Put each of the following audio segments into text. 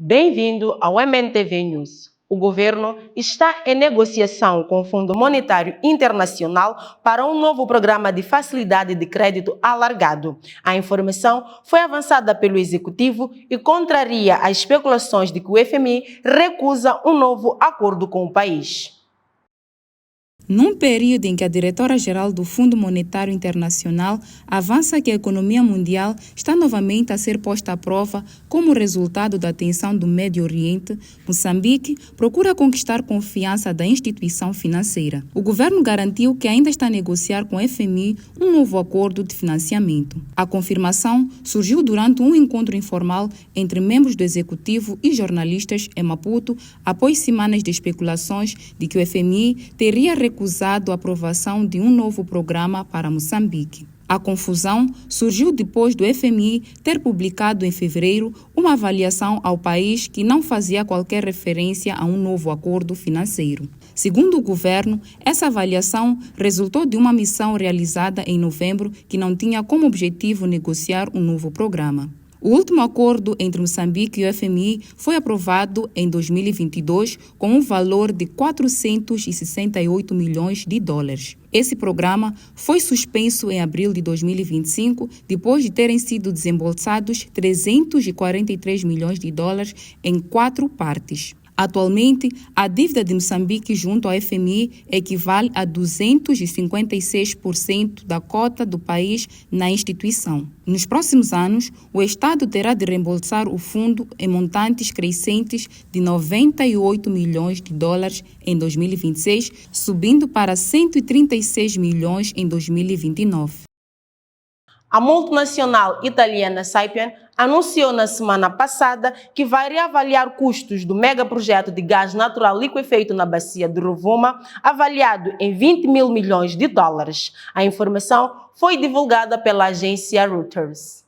Bem-vindo ao MNTV News. O governo está em negociação com o Fundo Monetário Internacional para um novo programa de facilidade de crédito alargado. A informação foi avançada pelo Executivo e contraria as especulações de que o FMI recusa um novo acordo com o país. Num período em que a diretora-geral do Fundo Monetário Internacional avança que a economia mundial está novamente a ser posta à prova como resultado da tensão do Médio Oriente, Moçambique procura conquistar confiança da instituição financeira. O governo garantiu que ainda está a negociar com o FMI um novo acordo de financiamento. A confirmação surgiu durante um encontro informal entre membros do Executivo e jornalistas em Maputo, após semanas de especulações de que o FMI teria recusado a aprovação de um novo programa para Moçambique. A confusão surgiu depois do FMI ter publicado em fevereiro uma avaliação ao país que não fazia qualquer referência a um novo acordo financeiro. Segundo o governo, essa avaliação resultou de uma missão realizada em novembro que não tinha como objetivo negociar um novo programa. O último acordo entre Moçambique e o FMI foi aprovado em 2022 com um valor de 468 milhões de dólares. Esse programa foi suspenso em abril de 2025, depois de terem sido desembolsados 343 milhões de dólares em 4 partes. Atualmente, a dívida de Moçambique junto ao FMI equivale a 256% da cota do país na instituição. Nos próximos anos, o Estado terá de reembolsar o fundo em montantes crescentes de 98 milhões de dólares em 2026, subindo para 136 milhões em 2029. A multinacional italiana Saipem anunciou na semana passada que vai reavaliar custos do megaprojeto de gás natural liquefeito na bacia de Rovuma, avaliado em 20 mil milhões de dólares. A informação foi divulgada pela agência Reuters.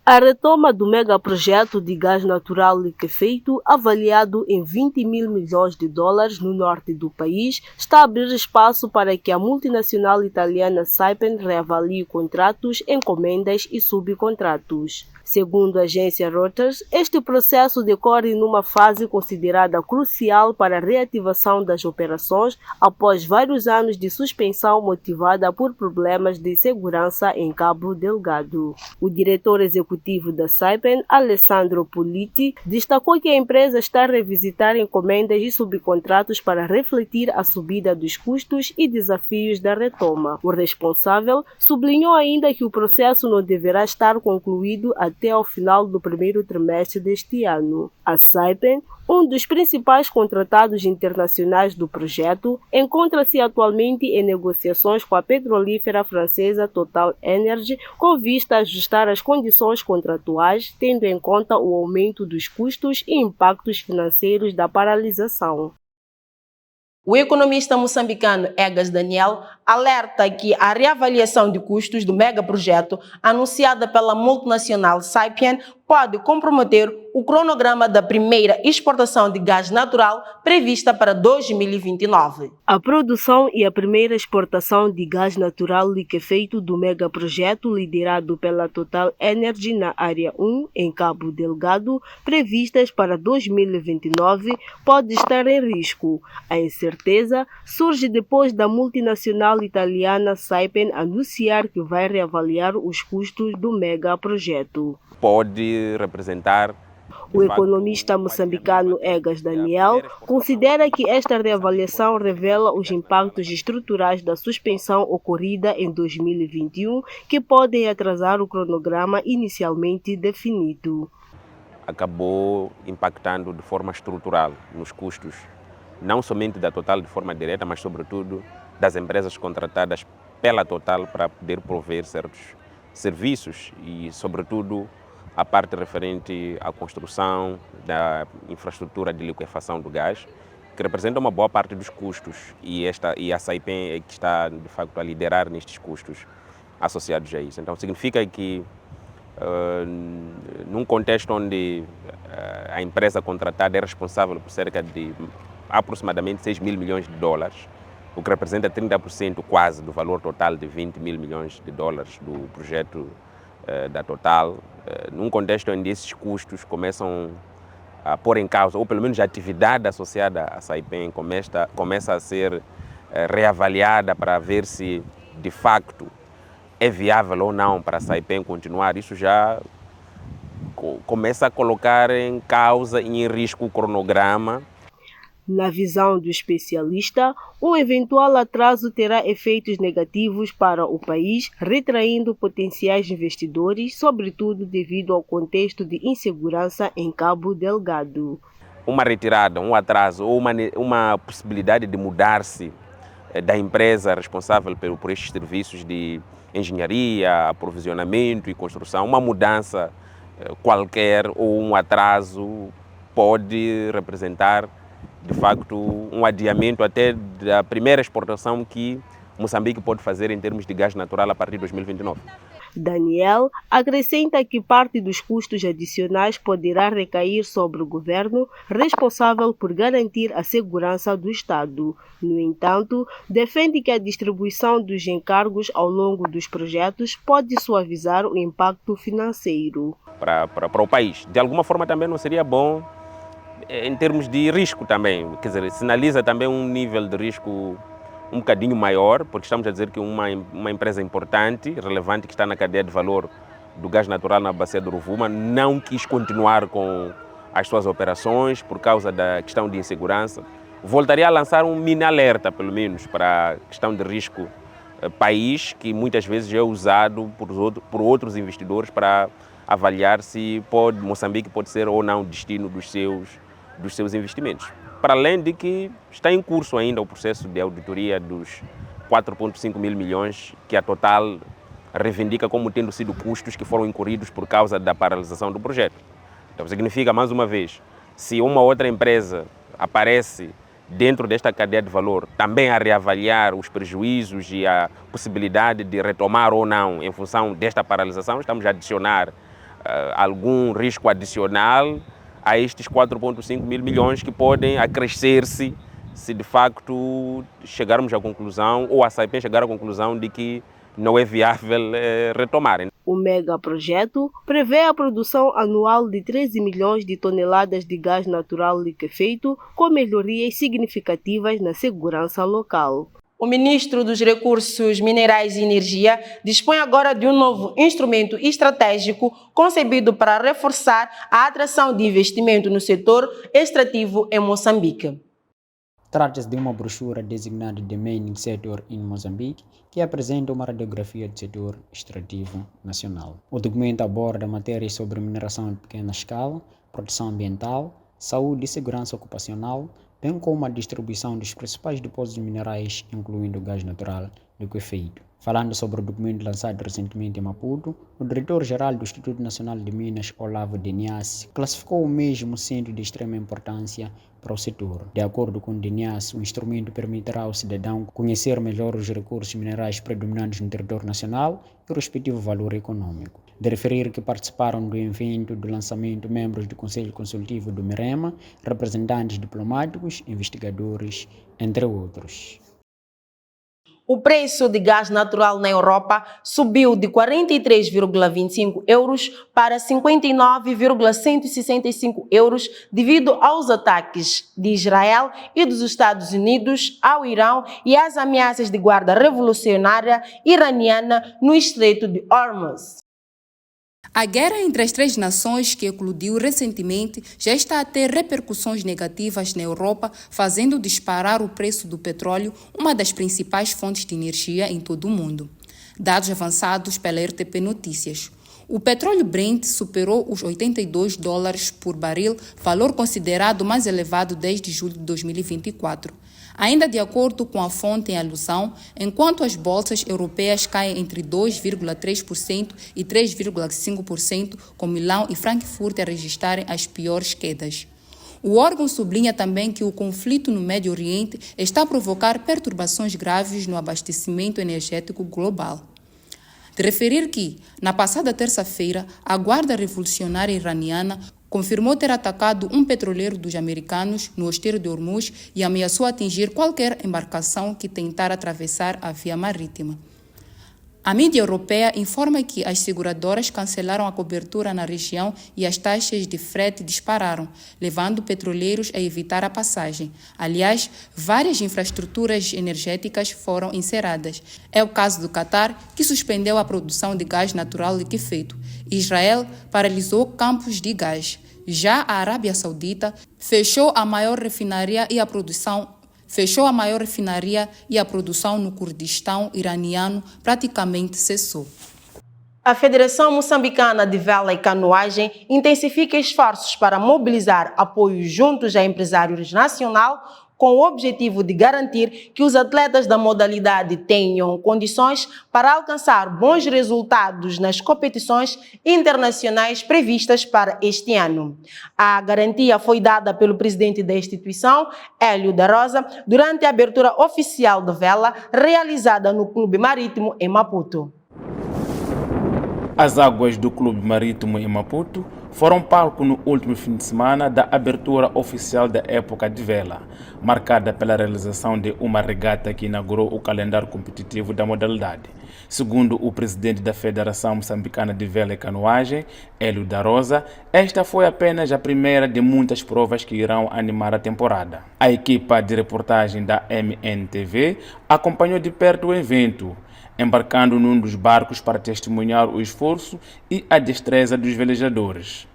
A retoma do megaprojeto de gás natural liquefeito, avaliado em 20 mil milhões de dólares no norte do país, está a abrir espaço para que a multinacional italiana Saipem reavalie contratos, encomendas e subcontratos. Segundo a agência Reuters, este processo decorre numa fase considerada crucial para a reativação das operações após vários anos de suspensão motivada por problemas de segurança em Cabo Delgado. O diretor executivo da Saipem, Alessandro Politi, destacou que a empresa está a revisitar encomendas e subcontratos para refletir a subida dos custos e desafios da retoma. O responsável sublinhou ainda que o processo não deverá estar concluído até ao final do primeiro trimestre deste ano. A Saipem, um dos principais contratados internacionais do projeto, encontra-se atualmente em negociações com a petrolífera francesa Total Energy com vista a ajustar as condições contratuais, tendo em conta o aumento dos custos e impactos financeiros da paralisação. O economista moçambicano Egas Daniel alerta que a reavaliação de custos do megaprojeto anunciada pela multinacional Saipem pode comprometer o cronograma da primeira exportação de gás natural prevista para 2029. A produção e a primeira exportação de gás natural liquefeito do megaprojeto liderado pela Total Energy na Área 1, em Cabo Delgado, previstas para 2029, pode estar em risco. A incerteza surge depois da multinacional italiana Saipem anunciar que vai reavaliar os custos do megaprojeto. Pode representar. O economista moçambicano Egas Daniel considera que esta reavaliação revela os impactos estruturais da suspensão ocorrida em 2021, que podem atrasar o cronograma inicialmente definido. Acabou impactando de forma estrutural nos custos, não somente da Total de forma direta, mas sobretudo das empresas contratadas pela Total para poder prover certos serviços e, sobretudo, a parte referente à construção da infraestrutura de liquefação do gás, que representa uma boa parte dos custos, e a Saipem é que está, de facto, a liderar nestes custos associados a isso. Então, significa que, num contexto onde a empresa contratada é responsável por cerca de aproximadamente 6 mil milhões de dólares, o que representa 30% quase do valor total de 20 mil milhões de dólares do projeto da Total, num contexto onde esses custos começam a pôr em causa, ou pelo menos a atividade associada à Saipem começa a ser reavaliada para ver se de facto é viável ou não para a Saipem continuar, isso já começa a colocar em causa e em risco o cronograma. Na visão do especialista, um eventual atraso terá efeitos negativos para o país, retraindo potenciais investidores, sobretudo devido ao contexto de insegurança em Cabo Delgado. Uma retirada, um atraso ou uma possibilidade de mudar-se da empresa responsável por estes serviços de engenharia, aprovisionamento e construção, uma mudança qualquer ou um atraso pode representar de facto um adiamento até da primeira exportação que Moçambique pode fazer em termos de gás natural a partir de 2029. Daniel acrescenta que parte dos custos adicionais poderá recair sobre o governo, responsável por garantir a segurança do Estado. No entanto, defende que a distribuição dos encargos ao longo dos projetos pode suavizar o impacto financeiro. Para o país. De alguma forma também não seria bom em termos de risco também, quer dizer, sinaliza também um nível de risco um bocadinho maior, porque estamos a dizer que uma empresa importante, relevante, que está na cadeia de valor do gás natural na bacia do Rovuma, não quis continuar com as suas operações por causa da questão de insegurança. Voltaria a lançar um mini alerta, pelo menos, para a questão de risco país, que muitas vezes é usado por outros investidores para avaliar se Moçambique pode ser ou não destino dos seus investimentos. Para além de que está em curso ainda o processo de auditoria dos 4,5 mil milhões que a Total reivindica como tendo sido custos que foram incorridos por causa da paralisação do projeto. Então significa, mais uma vez, se uma outra empresa aparece dentro desta cadeia de valor também a reavaliar os prejuízos e a possibilidade de retomar ou não em função desta paralisação, estamos a adicionar algum risco adicional a estes 4,5 mil milhões que podem acrescer-se se de facto chegarmos à conclusão, ou a Saipem chegar à conclusão de que não é viável retomar. O megaprojeto prevê a produção anual de 13 milhões de toneladas de gás natural liquefeito, com melhorias significativas na segurança local. O ministro dos Recursos Minerais e Energia dispõe agora de um novo instrumento estratégico concebido para reforçar a atração de investimento no setor extrativo em Moçambique. Trata-se de uma brochura designada The Mining Sector in Moçambique, que apresenta uma radiografia do setor extrativo nacional. O documento aborda matérias sobre mineração de pequena escala, proteção ambiental, saúde e segurança ocupacional, bem como a distribuição dos principais depósitos minerais, incluindo o gás natural liquefeito. Falando sobre o documento lançado recentemente em Maputo, o diretor-geral do Instituto Nacional de Minas, Olavo Denias, classificou o mesmo sendo de extrema importância para o setor. De acordo com Denias, o instrumento permitirá ao cidadão conhecer melhor os recursos minerais predominantes no território nacional e o respectivo valor econômico. De referir que participaram do evento do lançamento membros do Conselho Consultivo do MIREMA, representantes diplomáticos, investigadores, entre outros. O preço de gás natural na Europa subiu de 43,25 euros para 59,165 euros devido aos ataques de Israel e dos Estados Unidos ao Irão e às ameaças de guarda revolucionária iraniana no Estreito de Hormuz. A guerra entre as três nações que eclodiu recentemente já está a ter repercussões negativas na Europa, fazendo disparar o preço do petróleo, uma das principais fontes de energia em todo o mundo. Dados avançados pela RTP Notícias. O petróleo Brent superou os $82 por barril, valor considerado mais elevado desde julho de 2024. Ainda de acordo com a fonte em alusão, enquanto as bolsas europeias caem entre 2,3% e 3,5%, com Milão e Frankfurt a registrarem as piores quedas. O órgão sublinha também que o conflito no Médio Oriente está a provocar perturbações graves no abastecimento energético global. De referir que, na passada terça-feira, a Guarda Revolucionária Iraniana confirmou ter atacado um petroleiro dos americanos no Estreito de Hormuz e ameaçou atingir qualquer embarcação que tentar atravessar a via marítima. A mídia europeia informa que as seguradoras cancelaram a cobertura na região e as taxas de frete dispararam, levando petroleiros a evitar a passagem. Aliás, várias infraestruturas energéticas foram encerradas. É o caso do Catar, que suspendeu a produção de gás natural liquefeito. Israel paralisou campos de gás. Já a Arábia Saudita fechou a maior refinaria e a produção no Kurdistão iraniano praticamente cessou. A Federação Moçambicana de Vela e Canoagem intensifica esforços para mobilizar apoio juntos a empresários nacionais com o objetivo de garantir que os atletas da modalidade tenham condições para alcançar bons resultados nas competições internacionais previstas para este ano. A garantia foi dada pelo presidente da instituição, Hélio da Rosa, durante a abertura oficial de vela realizada no Clube Marítimo em Maputo. As águas do Clube Marítimo em Maputo foram palco no último fim de semana da abertura oficial da época de vela, marcada pela realização de uma regata que inaugurou o calendário competitivo da modalidade. Segundo o presidente da Federação Moçambicana de Vela e Canoagem, Hélio da Rosa, esta foi apenas a primeira de muitas provas que irão animar a temporada. A equipa de reportagem da MNTV acompanhou de perto o evento, embarcando num dos barcos para testemunhar o esforço e a destreza dos velejadores.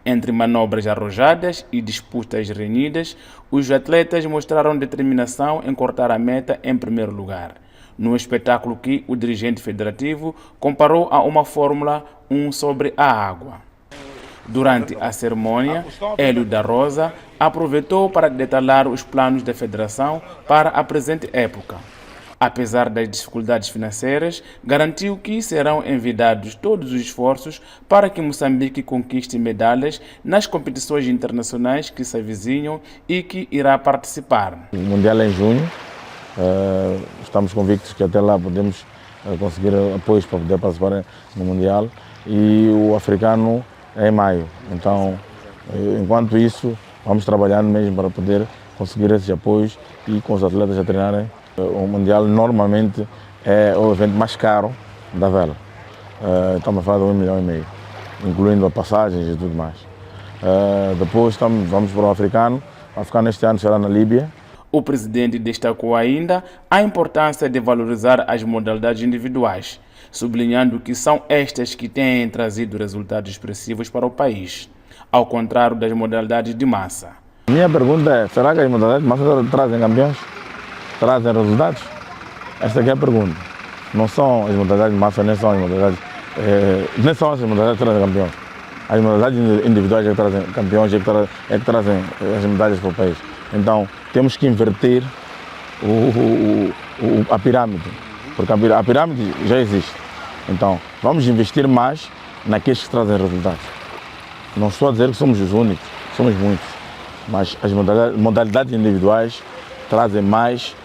Entre manobras arrojadas e disputas renhidas, os atletas mostraram determinação em cortar a meta em primeiro lugar, num espetáculo que o dirigente federativo comparou a uma Fórmula 1 sobre a água. Durante a cerimônia, Hélio da Rosa aproveitou para detalhar os planos da federação para a presente época. Apesar das dificuldades financeiras, garantiu que serão envidados todos os esforços para que Moçambique conquiste medalhas nas competições internacionais que se avizinham e que irá participar. O Mundial é em junho, estamos convictos que até lá podemos conseguir apoios para poder participar no Mundial, e o africano é em maio. Então, enquanto isso, vamos trabalhando mesmo para poder conseguir esses apoios e com os atletas a treinarem. O Mundial normalmente é o evento mais caro da vela. Estamos a falar de 1,5 milhão, incluindo a passagens e tudo mais. Depois vamos para o africano. O africano este ano será na Líbia. O presidente destacou ainda a importância de valorizar as modalidades individuais, sublinhando que são estas que têm trazido resultados expressivos para o país, ao contrário das modalidades de massa. Minha pergunta é, será que as modalidades de massa trazem campeões? Trazem resultados? Esta aqui é a pergunta. Não são as modalidades de massa, nem são as modalidades que trazem campeões. As modalidades individuais é que trazem campeões, é que trazem as medalhas para o país. Então, temos que inverter a pirâmide, porque a pirâmide já existe. Então, vamos investir mais naqueles que trazem resultados. Não estou a dizer que somos os únicos, somos muitos, mas as modalidades individuais trazem mais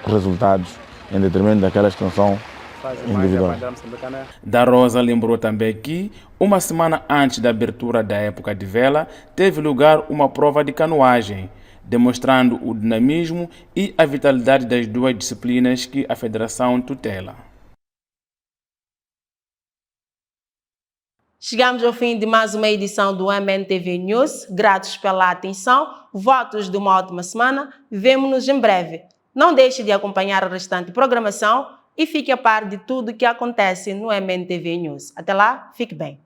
resultados em detrimento daquelas que não são individuais. Da Rosa lembrou também que, uma semana antes da abertura da época de vela, teve lugar uma prova de canoagem, demonstrando o dinamismo e a vitalidade das duas disciplinas que a Federação tutela. Chegamos ao fim de mais uma edição do MNTV News. Gratos pela atenção, votos de uma ótima semana. Vemo-nos em breve. Não deixe de acompanhar a restante programação e fique a par de tudo que acontece no MNTV News. Até lá, fique bem.